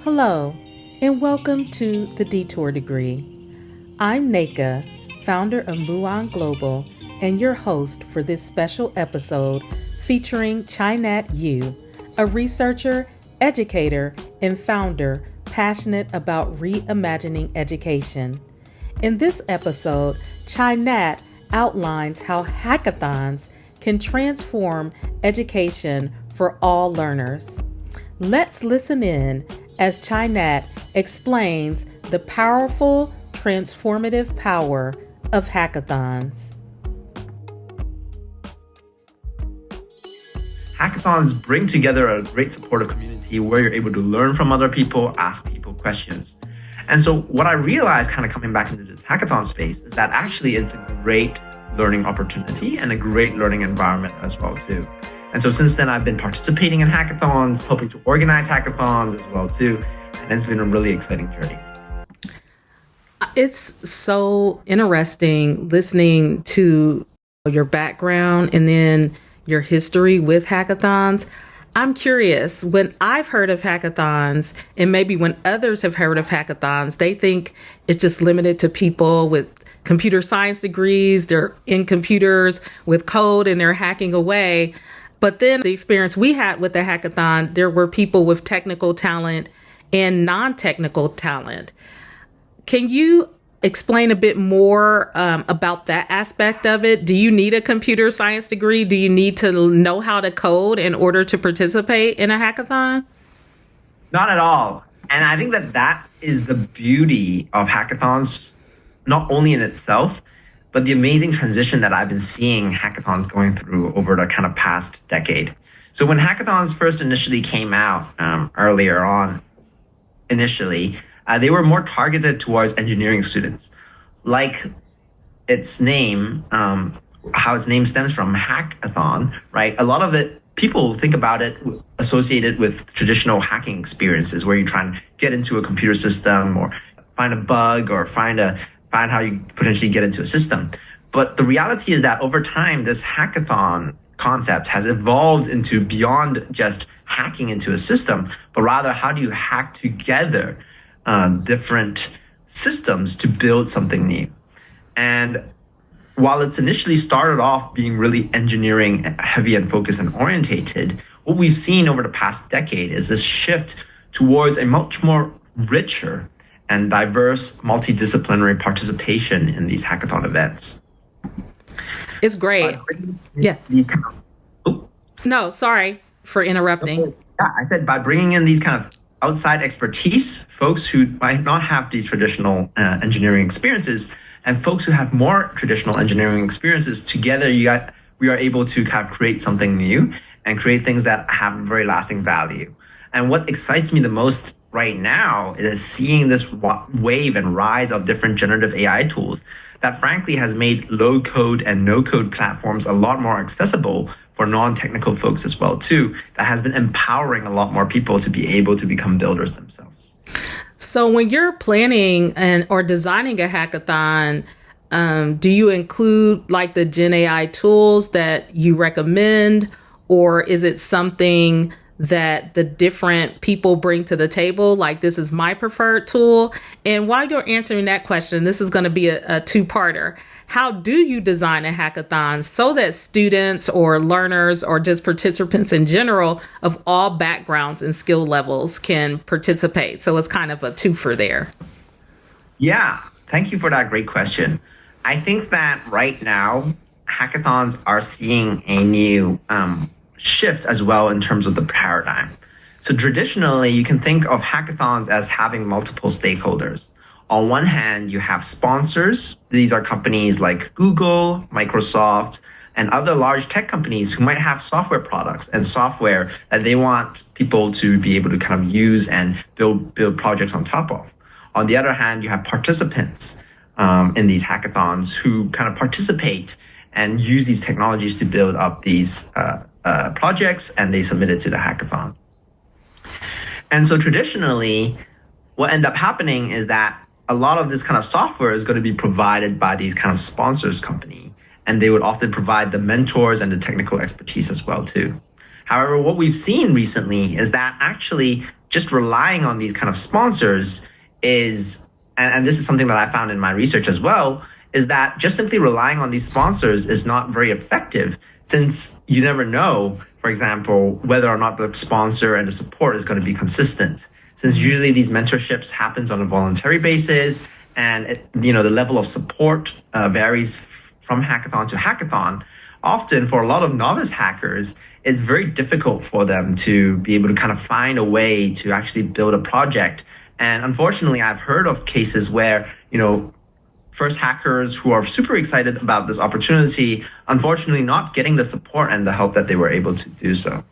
Hello, and welcome to the Detour degree. I'm Naka, founder of Muon Global, and your host for this special episode featuring Chinat Yu, a researcher, educator, and founder passionate about reimagining education. In this episode, Chinat outlines how hackathons can transform education for all learners. Let's listen in as Chinat explains the powerful, transformative power of hackathons. Hackathons bring together a great supportive community where you're able to learn from other people, ask people questions. And so what I realized kind of coming back into this hackathon space is that actually it's a great learning opportunity and a great learning environment as well too. And so since then, I've been participating in hackathons, helping to organize hackathons as well too. And it's been a really exciting journey. It's so interesting listening to your background and then your history with hackathons. I'm curious, when I've heard of hackathons, and maybe when others have heard of hackathons, they think it's just limited to people with computer science degrees, they're in computers with code and they're hacking away. But then the experience we had with the hackathon, there were people with technical talent and non-technical talent. Can you explain a bit more about that aspect of it? Do you need a computer science degree? Do you need to know how to code in order to participate in a hackathon? Not at all. And I think that is the beauty of hackathons, not only in itself, but the amazing transition that I've been seeing hackathons going through over the kind of past decade. So when hackathons first initially came out earlier on, they were more targeted towards engineering students. Like its name, how its name stems from, hackathon, right? A lot of it, people think about it associated with traditional hacking experiences where you try and get into a computer system or find a bug or find how you potentially get into a system. But the reality is that over time, this hackathon concept has evolved into beyond just hacking into a system, but rather how do you hack together different systems to build something new. And while it's initially started off being really engineering heavy and focused and orientated, what we've seen over the past decade is this shift towards a much more richer and diverse multidisciplinary participation in these hackathon events. It's great. Yeah. These kind of, No, sorry for interrupting. Yeah, I said by bringing in these kind of outside expertise, folks who might not have these traditional engineering experiences, and folks who have more traditional engineering experiences, together we are able to kind of create something new and create things that have very lasting value. And what excites me the most right now is seeing this wave and rise of different generative AI tools that frankly has made low code and no code platforms a lot more accessible for non-technical folks as well too. That has been empowering a lot more people to be able to become builders themselves. So when you're planning or designing a hackathon, do you include like the Gen AI tools that you recommend, or is it something that the different people bring to the table? Like, this is my preferred tool. And while you're answering that question, this is going to be a two-parter. How do you design a hackathon so that students or learners or just participants in general of all backgrounds and skill levels can participate? So it's kind of a twofer there. Yeah, thank you for that great question. I think that right now, hackathons are seeing a new shift as well in terms of the paradigm. So traditionally, you can think of hackathons as having multiple stakeholders. On one hand, you have sponsors. These are companies like Google, Microsoft, and other large tech companies who might have software products and software that they want people to be able to kind of use and build projects on top of. On the other hand, you have participants in these hackathons who kind of participate and use these technologies to build up these projects, and they submit it to the hackathon. And so traditionally, what ended up happening is that a lot of this kind of software is going to be provided by these kind of sponsors company, and they would often provide the mentors and the technical expertise as well too. However, what we've seen recently is that actually just relying on these kind of sponsors is, and this is something that I found in my research as well, is that just simply relying on these sponsors is not very effective, since you never know, for example, whether or not the sponsor and the support is going to be consistent. Since usually these mentorships happens on a voluntary basis, and the level of support varies from hackathon to hackathon. Often for a lot of novice hackers, it's very difficult for them to be able to kind of find a way to actually build a project. And unfortunately, I've heard of cases where, first hackers who are super excited about this opportunity, unfortunately not getting the support and the help that they were able to do so.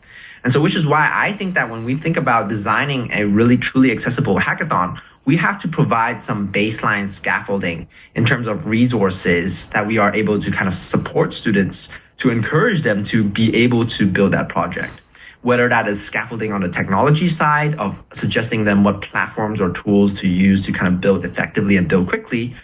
And so, which is why I think that when we think about designing a really truly accessible hackathon, we have to provide some baseline scaffolding in terms of resources that we are able to kind of support students to encourage them to be able to build that project. Whether that is scaffolding on the technology side of suggesting them what platforms or tools to use to kind of build effectively and build quickly,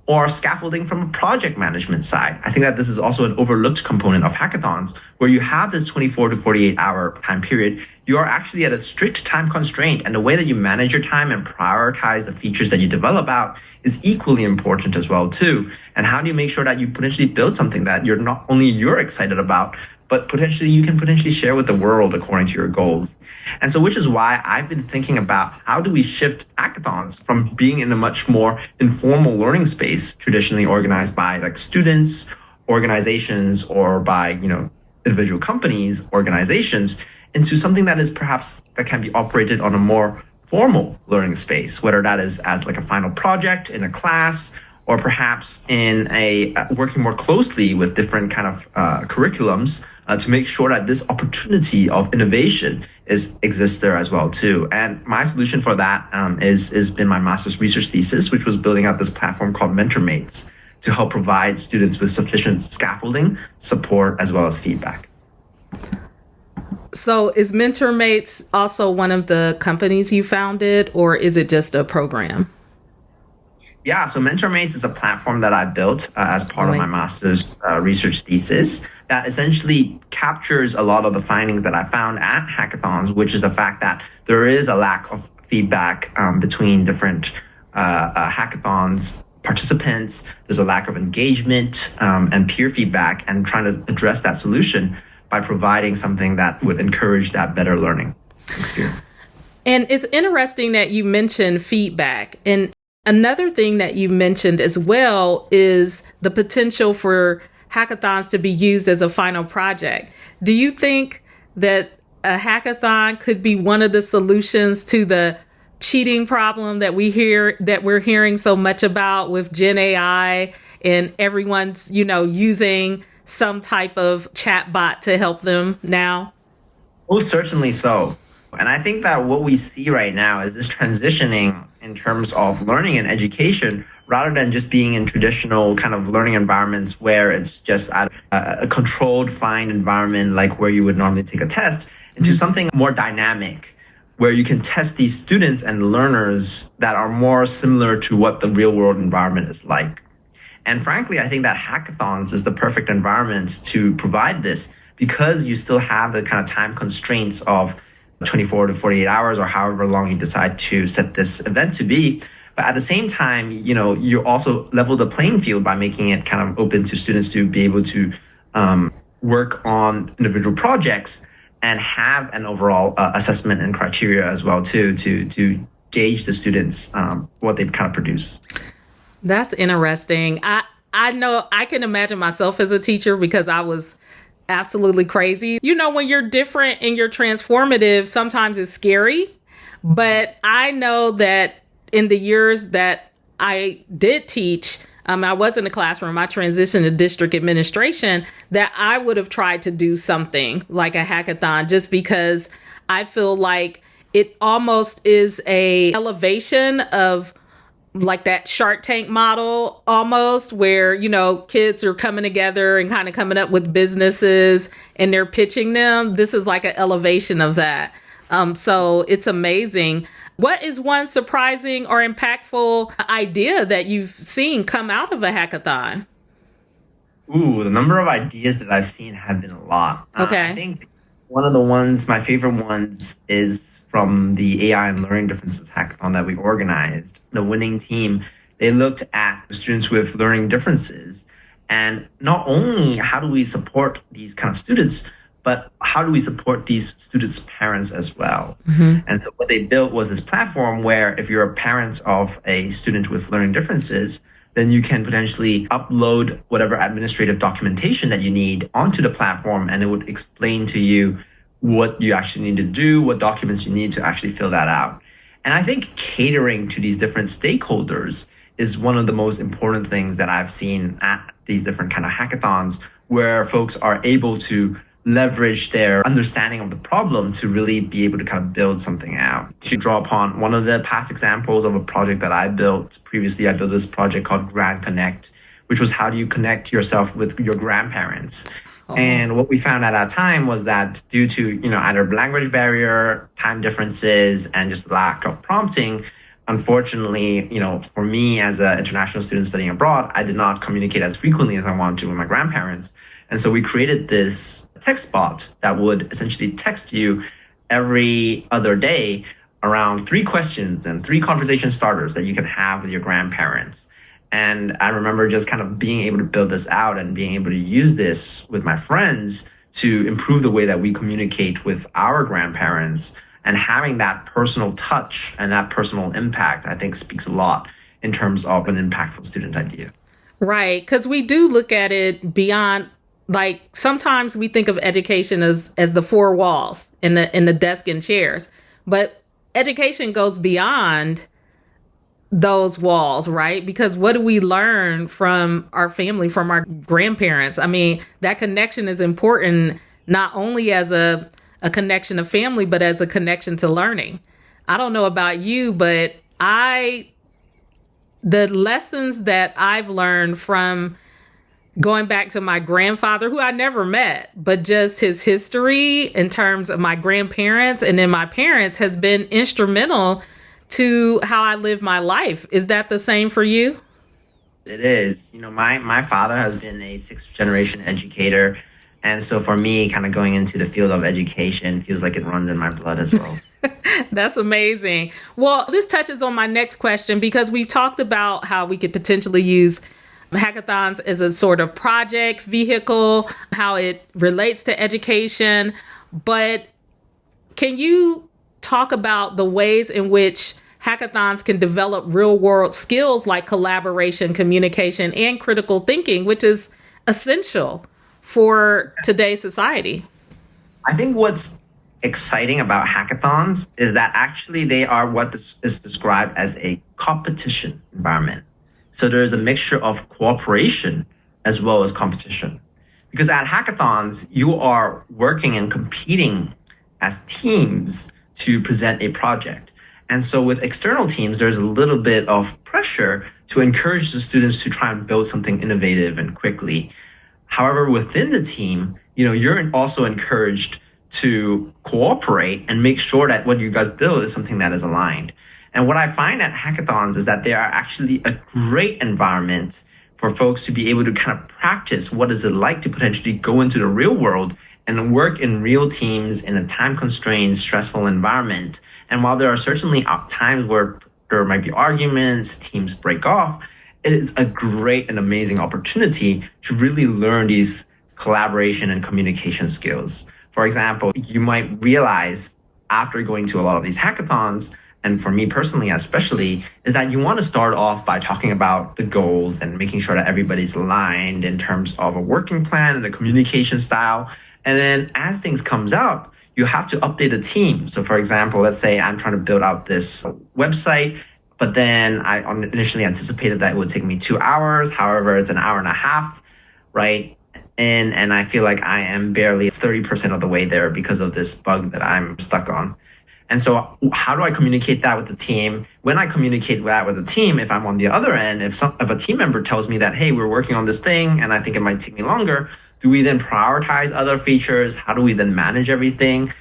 or scaffolding from a project management side. I think that this is also an overlooked component of hackathons, where you have this 24 to 48 hour time period. You are actually at a strict time constraint, and the way that you manage your time and prioritize the features that you develop out is equally important as well too. And how do you make sure that you potentially build something that you're excited about, but you can share with the world according to your goals. And so, which is why I've been thinking about how do we shift hackathons from being in a much more informal learning space, traditionally organized by like students, organizations, or by, individual companies, organizations, into something that can be operated on a more formal learning space, whether that is as like a final project in a class, or perhaps in working more closely with different kind of curriculums to make sure that this opportunity of innovation exists there as well too. And my solution for that is been my master's research thesis, which was building out this platform called MentorMates to help provide students with sufficient scaffolding, support, as well as feedback. So is MentorMates also one of the companies you founded, or is it just a program? Yeah, so MentorMates is a platform that I built as part of my master's research thesis that essentially captures a lot of the findings that I found at hackathons, which is the fact that there is a lack of feedback between different hackathons participants. There's a lack of engagement and peer feedback, and trying to address that solution by providing something that would encourage that better learning experience. And it's interesting that you mentioned feedback. And another thing that you mentioned as well is the potential for hackathons to be used as a final project. Do you think that a hackathon could be one of the solutions to the cheating problem that we're hearing so much about with Gen AI, and everyone's, using some type of chat bot to help them now? Oh, certainly so. And I think that what we see right now is this transitioning in terms of learning and education, rather than just being in traditional kind of learning environments where it's just at a controlled, fine environment, like where you would normally take a test, into something more dynamic, where you can test these students and learners that are more similar to what the real world environment is like. And frankly, I think that hackathons is the perfect environment to provide this, because you still have the kind of time constraints of 24 to 48 hours or however long you decide to set this event to be. But at the same time, you also level the playing field by making it kind of open to students to be able to work on individual projects and have an overall assessment and criteria as well too, to gauge the students what they kind of produce. That's interesting. I know I can imagine myself as a teacher, because I was absolutely crazy. When you're different and you're transformative, sometimes it's scary. But I know that in the years that I did teach, I was in the classroom, I transitioned to district administration, that I would have tried to do something like a hackathon, just because I feel like it almost is a elevation of like that Shark Tank model almost, where, kids are coming together and kind of coming up with businesses and they're pitching them. This is like an elevation of that. So it's amazing. What is one surprising or impactful idea that you've seen come out of a hackathon? Ooh, the number of ideas that I've seen have been a lot. Okay. I think One of the ones, my favorite ones, is from the AI and Learning Differences hackathon that we organized. The winning team, they looked at students with learning differences. And not only how do we support these kind of students, but how do we support these students' parents as well? And so what they built was this platform where if you're a parent of a student with learning differences, then you can potentially upload whatever administrative documentation that you need onto the platform, and it would explain to you what you actually need to do, what documents you need to actually fill that out. And I think catering to these different stakeholders is one of the most important things that I've seen at these different kind of hackathons, where folks are able to leverage their understanding of the problem to really be able to kind of build something out. To draw upon one of the past examples of a project that I built previously, I built this project called Grand Connect, which was how do you connect yourself with your grandparents. And what we found at that time was that due to, either language barrier, time differences, and just lack of prompting, unfortunately, for me as an international student studying abroad, I did not communicate as frequently as I wanted to with my grandparents. And so we created this text bot that would essentially text you every other day around 3 questions and 3 conversation starters that you can have with your grandparents. And I remember just kind of being able to build this out and being able to use this with my friends to improve the way that we communicate with our grandparents. And having that personal touch and that personal impact, I think, speaks a lot in terms of an impactful student idea. Right. Because we do look at it beyond, like, sometimes we think of education as the 4 walls in the desk and chairs. But education goes beyond those walls, right? Because what do we learn from our family, from our grandparents? I mean, that connection is important, not only as a connection of family, but as a connection to learning. I don't know about you, but the lessons that I've learned from going back to my grandfather, who I never met, but just his history in terms of my grandparents and then my parents, has been instrumental to how I live my life. Is that the same for you? It is. My father has been a 6th generation educator. And so for me, kind of going into the field of education feels like it runs in my blood as well. That's amazing. Well, this touches on my next question, because we've talked about how we could potentially use hackathons as a sort of project vehicle, how it relates to education. But can you talk about the ways in which hackathons can develop real world skills like collaboration, communication, and critical thinking, which is essential for today's society? I think what's exciting about hackathons is that actually they are what is described as a competition environment. So there's a mixture of cooperation as well as competition. Because at hackathons, you are working and competing as teams to present a project. And so with external teams, there's a little bit of pressure to encourage the students to try and build something innovative and quickly. However, within the team, you're also encouraged to cooperate and make sure that what you guys build is something that is aligned. And what I find at hackathons is that they are actually a great environment for folks to be able to kind of practice what is it like to potentially go into the real world and work in real teams in a time-constrained, stressful environment. And while there are certainly times where there might be arguments, teams break off, it is a great and amazing opportunity to really learn these collaboration and communication skills. For example, you might realize after going to a lot of these hackathons, and for me personally especially, is that you want to start off by talking about the goals and making sure that everybody's aligned in terms of a working plan and a communication style. And then as things comes out, you have to update the team. So for example, let's say I'm trying to build out this website, but then I initially anticipated that it would take me 2 hours. However, it's an hour and a half, right? And I feel like I am barely 30% of the way there because of this bug that I'm stuck on. And so how do I communicate that with the team? When I communicate that with the team, if I'm on the other end, if a team member tells me that, hey, we're working on this thing and I think it might take me longer, do we then prioritize other features? How do we then manage everything?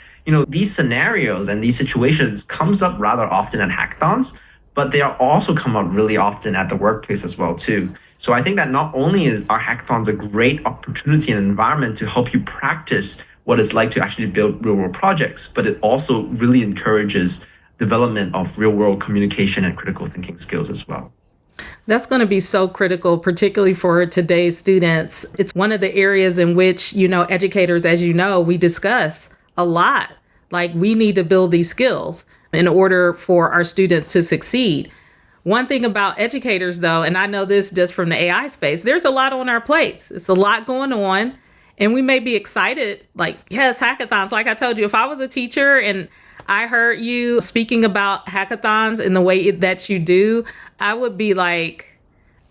These scenarios and these situations comes up rather often at hackathons, but they are also come up really often at the workplace as well too. So I think that not only are hackathons a great opportunity and environment to help you practice what it's like to actually build real world projects, but it also really encourages development of real world communication and critical thinking skills as well. That's going to be so critical, particularly for today's students. It's one of the areas in which, educators, as you know, we discuss a lot. Like, we need to build these skills in order for our students to succeed. One thing about educators, though, and I know this just from the AI space, there's a lot on our plates. It's a lot going on. And we may be excited, like, yes, hackathons. Like I told you, if I was a teacher and I heard you speaking about hackathons in the way that you do, I would be like,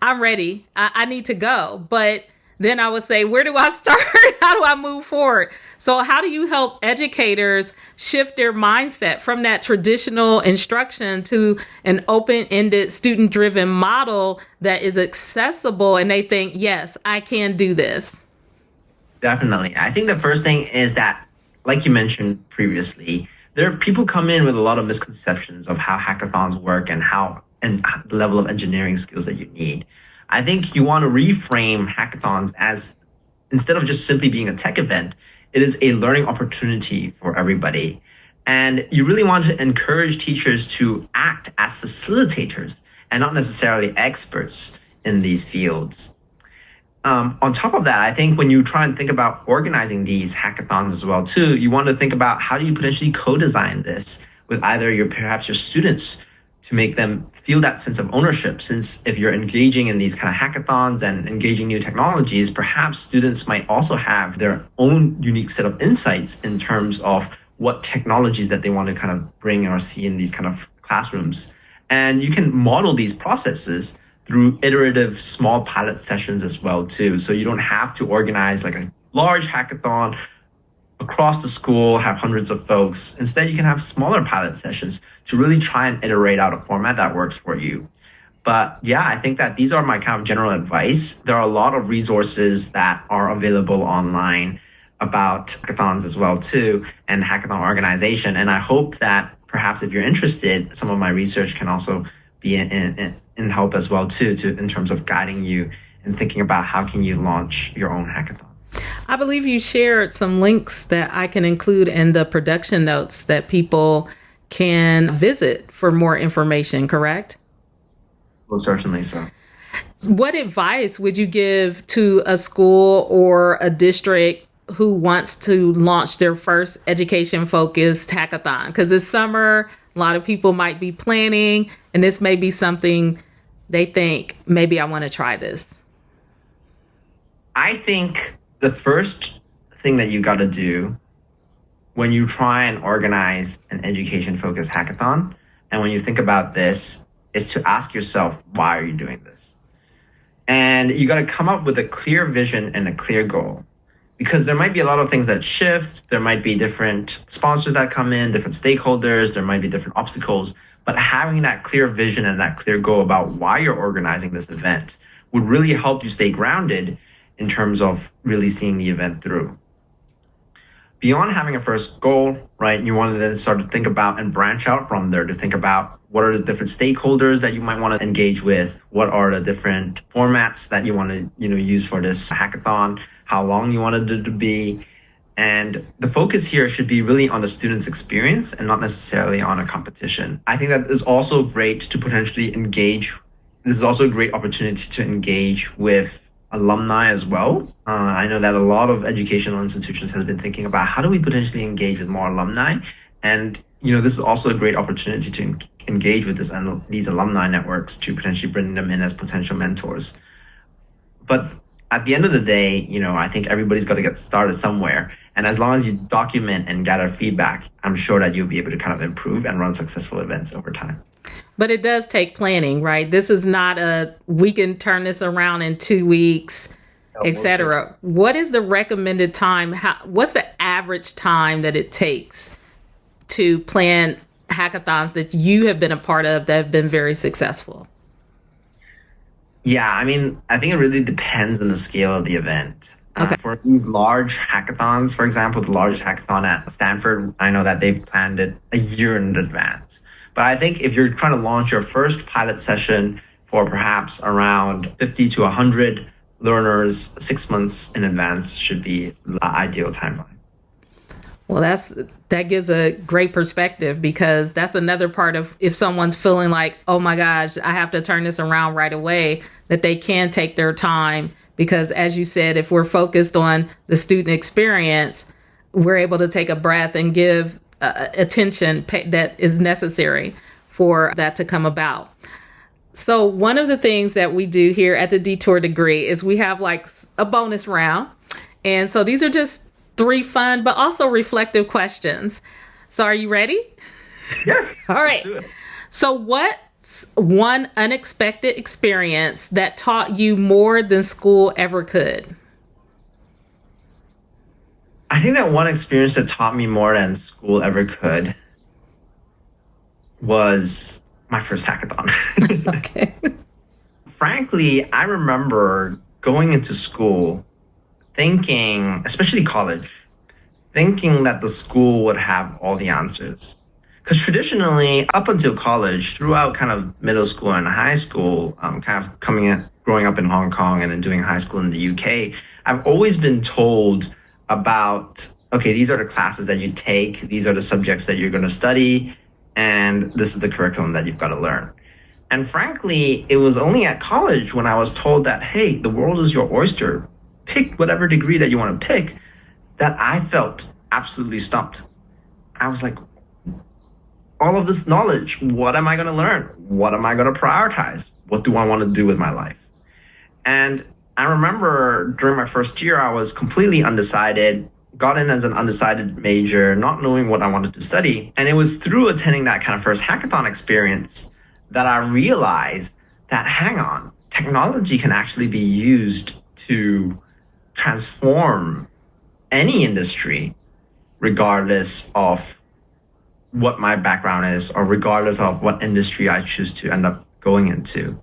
I'm ready. I need to go. But then I would say, where do I start? How do I move forward? So how do you help educators shift their mindset from that traditional instruction to an open-ended, student-driven model that is accessible and they think, yes, I can do this? Definitely. I think the first thing is that, like you mentioned previously, there are people come in with a lot of misconceptions of how hackathons work and the level of engineering skills that you need. I think you want to reframe hackathons as, instead of just simply being a tech event, it is a learning opportunity for everybody. And you really want to encourage teachers to act as facilitators and not necessarily experts in these fields. On top of that, I think when you try and think about organizing these hackathons as well, too, you want to think about how do you potentially co-design this with either perhaps your students to make them feel that sense of ownership. Since if you're engaging in these kind of hackathons and engaging new technologies, perhaps students might also have their own unique set of insights in terms of what technologies that they want to kind of bring or see in these kind of classrooms. And you can model these processes through iterative small pilot sessions as well, too. So you don't have to organize like a large hackathon across the school, have hundreds of folks. Instead, you can have smaller pilot sessions to really try and iterate out a format that works for you. But yeah, I think that these are my kind of general advice. There are a lot of resources that are available online about hackathons as well, too, and hackathon organization. And I hope that perhaps if you're interested, some of my research can also be in help as well, too, in terms of guiding you and thinking about how can you launch your own hackathon. I believe you shared some links that I can include in the production notes that people can visit for more information, correct? Well, certainly so. What advice would you give to a school or a district who wants to launch their first education-focused hackathon? Because it's summer, a lot of people might be planning, and this may be something they think, maybe I want to try this. I think the first thing that you got to do when you try and organize an education-focused hackathon, and when you think about this, is to ask yourself, why are you doing this? And you got to come up with a clear vision and a clear goal. Because there might be a lot of things that shift, there might be different sponsors that come in, different stakeholders, there might be different obstacles, but having that clear vision and that clear goal about why you're organizing this event would really help you stay grounded in terms of really seeing the event through. Beyond having a first goal, right, you want to then start to think about and branch out from there to think about what are the different stakeholders that you might want to engage with, what are the different formats that you want to use for this hackathon, how long you want it to be. And the focus here should be really on the student's experience and not necessarily on a competition. I think that is also great to potentially engage. This is also a great opportunity to engage with alumni as well. I know that a lot of educational institutions has been thinking about how do we potentially engage with more alumni. And this is also a great opportunity to engage with these alumni networks to potentially bring them in as potential mentors. But at the end of the day, I think everybody's got to get started somewhere. And as long as you document and gather feedback, I'm sure that you'll be able to kind of improve and run successful events over time. But it does take planning, right? This is not we can turn this around in 2 weeks, et cetera. What is the recommended time? What's the average time that it takes to plan hackathons that you have been a part of that have been very successful? Yeah, I think it really depends on the scale of the event. Okay. For these large hackathons, for example, the largest hackathon at Stanford, I know that they've planned it a year in advance. But I think if you're trying to launch your first pilot session for perhaps around 50 to 100 learners, 6 months in advance should be the ideal timeline. Well, that gives a great perspective, because that's another part of, if someone's feeling like, oh my gosh, I have to turn this around right away, that they can take their time, because as you said, if we're focused on the student experience, we're able to take a breath and give attention that is necessary for that to come about. So one of the things that we do here at the Detour degree is we have like a bonus round. And so these are just 3 fun, but also reflective questions. So are you ready? Yes. All right. Let's do it. So what's one unexpected experience that taught you more than school ever could? I think that one experience that taught me more than school ever could was my first hackathon. Okay. Frankly, I remember going into school thinking, especially college, thinking that the school would have all the answers. Because traditionally, up until college, throughout kind of middle school and high school, kind of growing up in Hong Kong and then doing high school in the UK, I've always been told about, okay, these are the classes that you take, these are the subjects that you're going to study, and this is the curriculum that you've got to learn. And frankly, it was only at college when I was told that, hey, the world is your oyster, pick whatever degree that you want to pick, that I felt absolutely stumped. I was like, all of this knowledge, what am I going to learn? What am I going to prioritize? What do I want to do with my life? And I remember during my first year, I was completely undecided, got in as an undecided major, not knowing what I wanted to study. And it was through attending that kind of first hackathon experience that I realized that, hang on, technology can actually be used to transform any industry, regardless of what my background is, or regardless of what industry I choose to end up going into.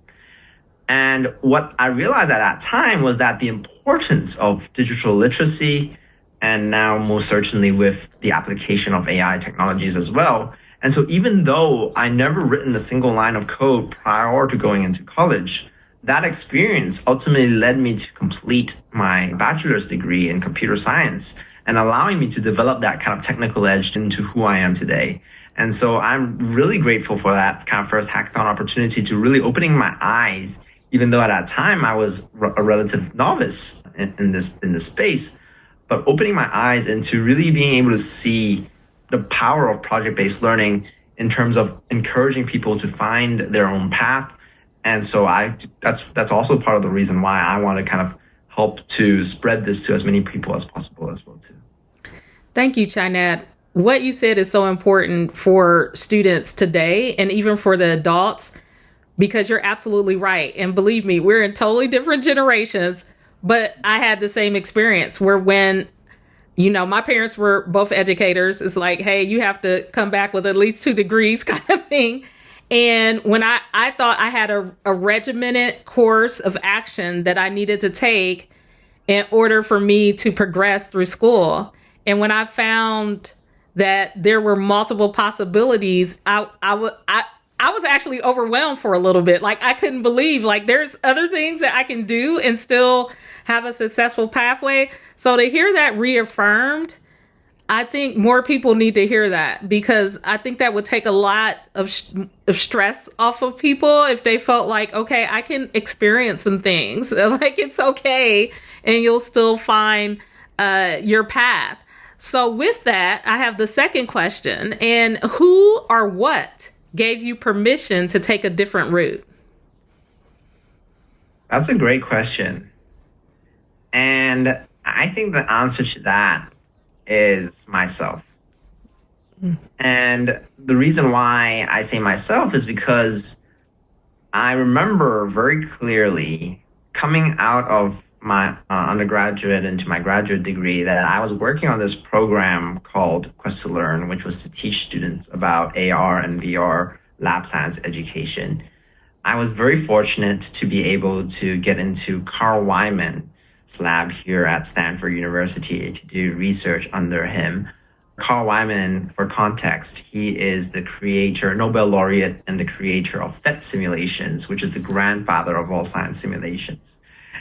And what I realized at that time was that the importance of digital literacy, and now most certainly with the application of AI technologies as well. And so even though I never written a single line of code prior to going into college, that experience ultimately led me to complete my bachelor's degree in computer science, and allowing me to develop that kind of technical edge into who I am today. And so I'm really grateful for that kind of first hackathon opportunity, to really opening my eyes, even though at that time I was a relative novice in this space, but opening my eyes into really being able to see the power of project-based learning in terms of encouraging people to find their own path. And so that's also part of the reason why I want to kind of help to spread this to as many people as possible as well too. Thank you, Chinat. What you said is so important for students today, and even for the adults, because you're absolutely right. And believe me, we're in totally different generations, but I had the same experience where when, my parents were both educators, it's like, hey, you have to come back with at least 2 degrees kind of thing. And when I thought I had a regimented course of action that I needed to take in order for me to progress through school. And when I found that there were multiple possibilities, I was actually overwhelmed for a little bit. Like, I couldn't believe, like, there's other things that I can do and still have a successful pathway. So to hear that reaffirmed, I think more people need to hear that, because I think that would take a lot of stress off of people if they felt like, okay, I can experience some things. Like, it's okay, and you'll still find your path. So with that, I have the second question. And who or what gave you permission to take a different route? That's a great question. And I think the answer to that is myself. And the reason why I say myself is because I remember very clearly coming out of my undergraduate into my graduate degree that I was working on this program called Quest to Learn, which was to teach students about AR and VR lab science education. I was very fortunate to be able to get into Carl Wyman's lab here at Stanford University to do research under him. Carl Wyman, for context, he is the creator, Nobel laureate, and the creator of PhET simulations, which is the grandfather of all science simulations.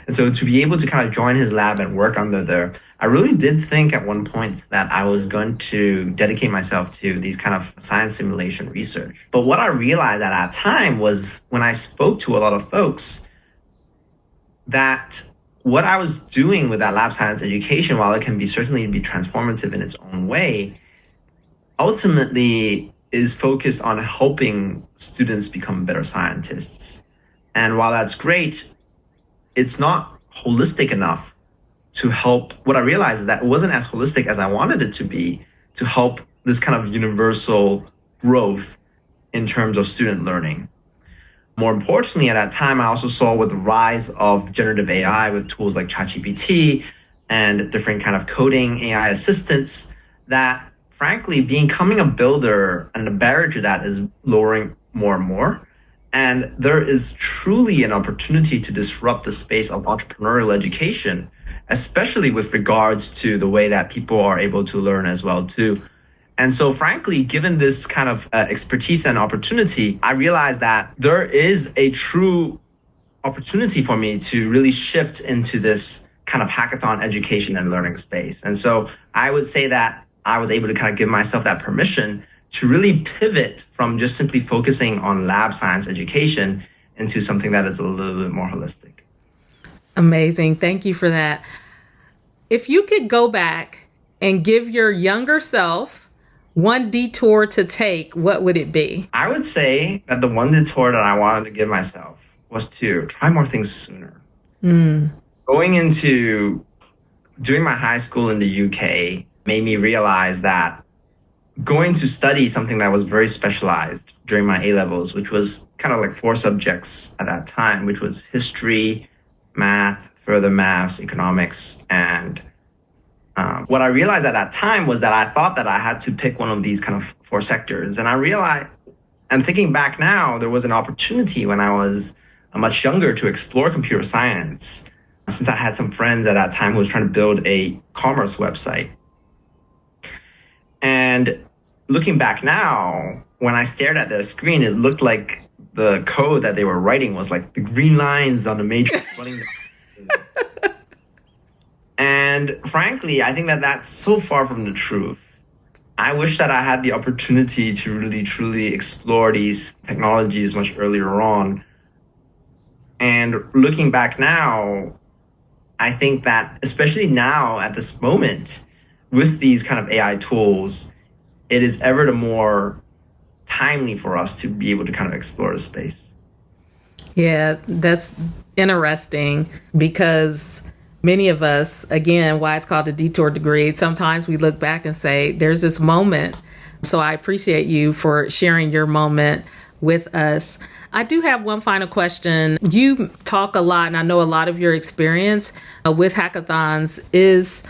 And so to be able to kind of join his lab and work under the I really did think at one point that I was going to dedicate myself to these kind of science simulation research. But what I realized at that time was when I spoke to a lot of folks that what I was doing with that lab science education, while it can be certainly be transformative in its own way, ultimately is focused on helping students become better scientists. And while that's great, it's not holistic enough to help. What I realized is that it wasn't as holistic as I wanted it to be to help this kind of universal growth in terms of student learning. More importantly, at that time, I also saw with the rise of generative AI with tools like ChatGPT and different kind of coding AI assistants that frankly, becoming a builder and the barrier to that is lowering more and more. And there is truly an opportunity to disrupt the space of entrepreneurial education, especially with regards to the way that people are able to learn as well too. And so frankly, given this kind of expertise and opportunity, I realized that there is a true opportunity for me to really shift into this kind of hackathon education and learning space. And so I would say that I was able to kind of give myself that permission to really pivot from just simply focusing on lab science education into something that is a little bit more holistic. Amazing. Thank you for that. If you could go back and give your younger self one detour to take, what would it be? I would say that the one detour that I wanted to give myself was to try more things sooner. Going into doing my high school in the UK made me realize that going to study something that was very specialized during my A-levels, which was kind of like 4 subjects at that time, which was history, math, further maths, economics, and what I realized at that time was that I thought that I had to pick one of these kind of 4 sectors. And I realized, and thinking back now, there was an opportunity when I was much younger to explore computer science, since I had some friends at that time who was trying to build a commerce website. And looking back now, when I stared at the screen, it looked like the code that they were writing was like the green lines on the matrix running. And frankly, I think that that's so far from the truth. I wish that I had the opportunity to really, truly explore these technologies much earlier on. And looking back now, I think that especially now at this moment, with these kind of AI tools, it is ever the more timely for us to be able to kind of explore the space. Yeah, that's interesting because many of us, again, why it's called a detour degree, sometimes we look back and say, there's this moment. So I appreciate you for sharing your moment with us. I do have one final question. You talk a lot, and I know a lot of your experience with hackathons is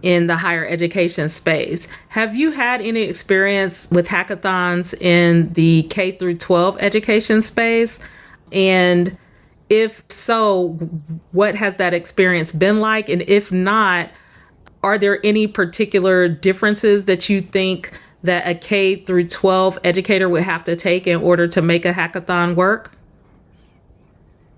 in the higher education space. Have you had any experience with hackathons in the K through 12 education space? And if so, what has that experience been like? And if not, are there any particular differences that you think that a K through 12 educator would have to take in order to make a hackathon work?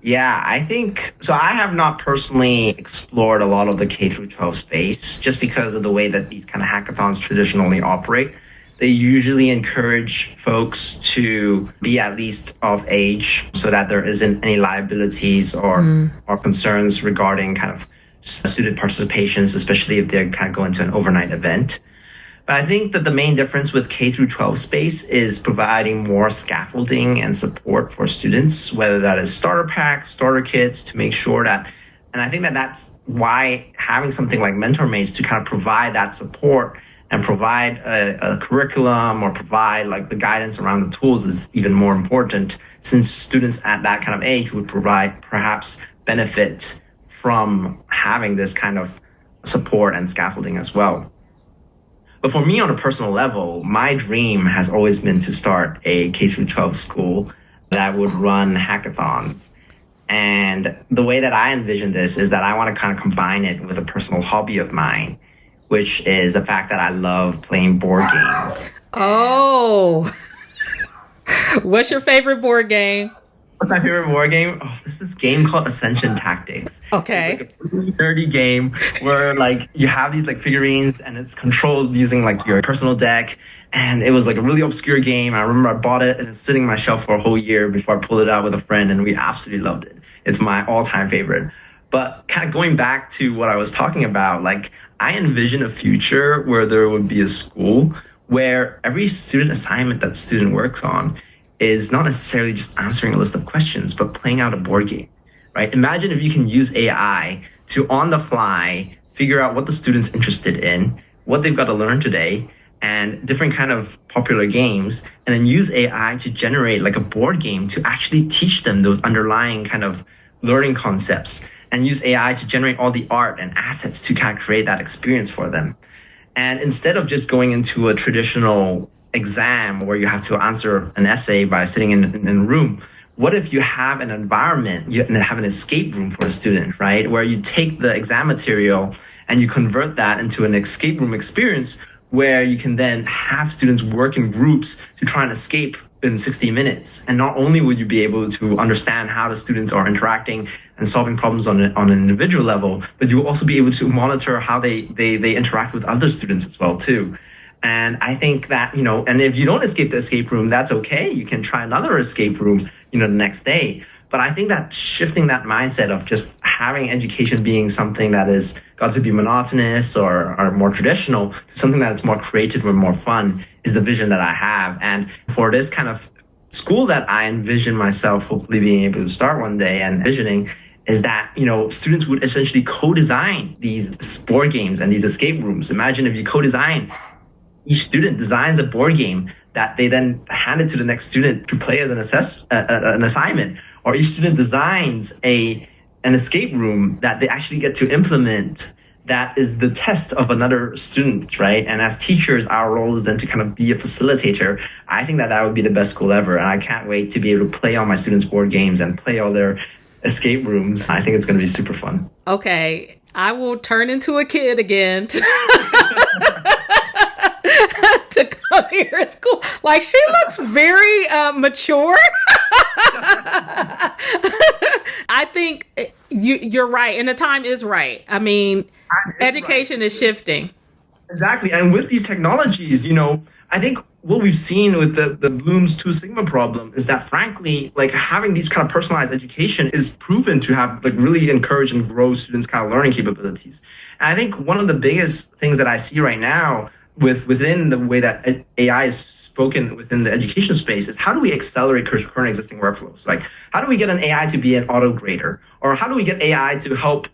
Yeah, I think so. I have not personally explored a lot of the K through 12 space just because of the way that these kind of hackathons traditionally operate. They usually encourage folks to be at least of age so that there isn't any liabilities or concerns regarding kind of student participations, especially if they're kind of going to an overnight event. But I think that the main difference with K through 12 space is providing more scaffolding and support for students, whether that is starter packs, starter kits, to make sure that, and I think that that's why having something like MentorMates to kind of provide that support and provide a curriculum or provide like the guidance around the tools is even more important, since students at that kind of age would provide perhaps benefit from having this kind of support and scaffolding as well. But for me, on a personal level, my dream has always been to start a K through 12 school that would run hackathons. And the way that I envision this is that I want to kind of combine it with a personal hobby of mine, which is the fact that I love playing board games. Oh, what's your favorite board game? What's my favorite board game? Oh, there's this game called Ascension Tactics. Okay. It's like a really nerdy game where like you have these like figurines and it's controlled using like your personal deck. And it was like a really obscure game. I remember I bought it and it's sitting on my shelf for a whole year before I pulled it out with a friend, and we absolutely loved it. It's my all-time favorite. But kind of going back to what I was talking about, like I envision a future where there would be a school where every student assignment that student works on is not necessarily just answering a list of questions, but playing out a board game, right? Imagine if you can use AI to on the fly figure out what the student's interested in, what they've got to learn today, and different kind of popular games, and then use AI to generate like a board game to actually teach them those underlying kind of learning concepts, and use AI to generate all the art and assets to kind of create that experience for them. And instead of just going into a traditional exam where you have to answer an essay by sitting in a room, what if you have an environment, you have an escape room for a student, right? Where you take the exam material and you convert that into an escape room experience where you can then have students work in groups to try and escape in 60 minutes. And not only will you be able to understand how the students are interacting and solving problems on an individual level, but you will also be able to monitor how they interact with other students as well too. And I think that, and if you don't escape the escape room, that's okay. You can try another escape room, the next day. But I think that shifting that mindset of just having education being something that is got to be monotonous or more traditional to something that is more creative and more fun is the vision that I have. And for this kind of school that I envision myself hopefully being able to start one day and envisioning is that, students would essentially co-design these board games and these escape rooms. Imagine if you co-design, each student designs a board game that they then hand it to the next student to play as an assignment. Or each student designs an escape room that they actually get to implement that is the test of another student, right? And as teachers, our role is then to kind of be a facilitator. I think that would be the best school ever. And I can't wait to be able to play all my students' board games and play all their escape rooms. I think it's going to be super fun. Okay. I will turn into a kid again to come here at school. Like, she looks very mature. I think you're right. And the time is right. I mean, education is shifting. Exactly. And with these technologies, I think what we've seen with the Bloom's Two Sigma problem is that, frankly, like having these kind of personalized education is proven to have like really encourage and grow students' kind of learning capabilities. And I think one of the biggest things that I see right now within the way that AI is spoken within the education space is how do we accelerate current existing workflows? Like, how do we get an AI to be an auto grader? Or how do we get AI to help,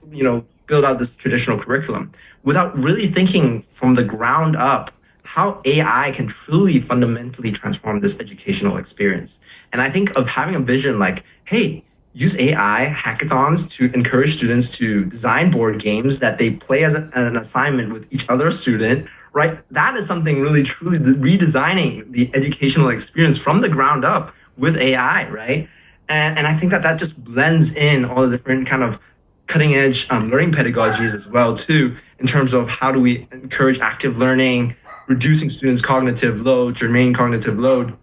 build out this traditional curriculum without really thinking from the ground up how AI can truly fundamentally transform this educational experience? And I think of having a vision like, hey, use AI hackathons to encourage students to design board games that they play as an assignment with each other student, right? That is something really truly redesigning the educational experience from the ground up with AI, right? And I think that just blends in all the different kind of cutting edge learning pedagogies as well too, in terms of how do we encourage active learning, reducing students' cognitive load, germane cognitive load,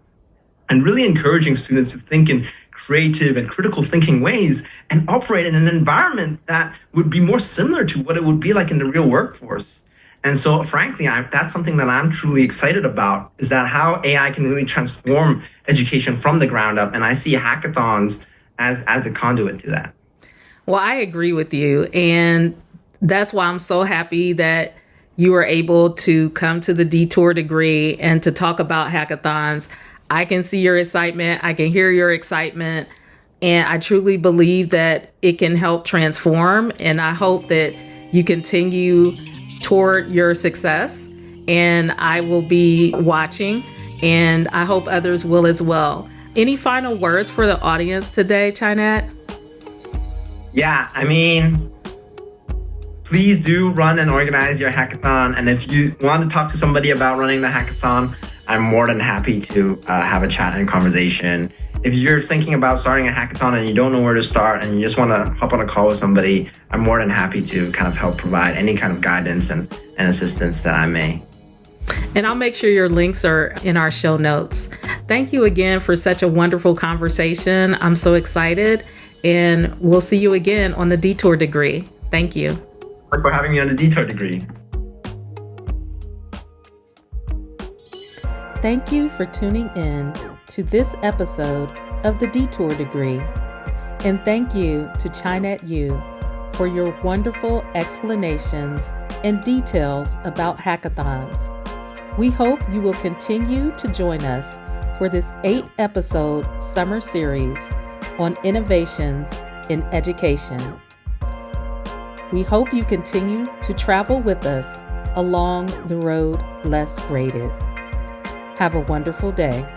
and really encouraging students to think in creative and critical thinking ways and operate in an environment that would be more similar to what it would be like in the real workforce. And so, frankly, that's something that I'm truly excited about, is that how AI can really transform education from the ground up. And I see hackathons as the conduit to that. Well, I agree with you. And that's why I'm so happy that you were able to come to the Detour degree and to talk about hackathons. I can see your excitement. I can hear your excitement. And I truly believe that it can help transform. And I hope that you continue toward your success. And I will be watching. And I hope others will as well. Any final words for the audience today, Chinat? Yeah, I mean, please do run and organize your hackathon. And if you want to talk to somebody about running the hackathon, I'm more than happy to have a chat and conversation. If you're thinking about starting a hackathon and you don't know where to start and you just want to hop on a call with somebody, I'm more than happy to kind of help provide any kind of guidance and assistance that I may. And I'll make sure your links are in our show notes. Thank you again for such a wonderful conversation. I'm so excited, and we'll see you again on the Detour degree. Thank you. Thanks for having me on the Detour degree. Thank you for tuning in to this episode of the Detour degree. And thank you to Chinat Yu for your wonderful explanations and details about hackathons. We hope you will continue to join us for this 8-episode summer series on innovations in education. We hope you continue to travel with us along the road less graded. Have a wonderful day.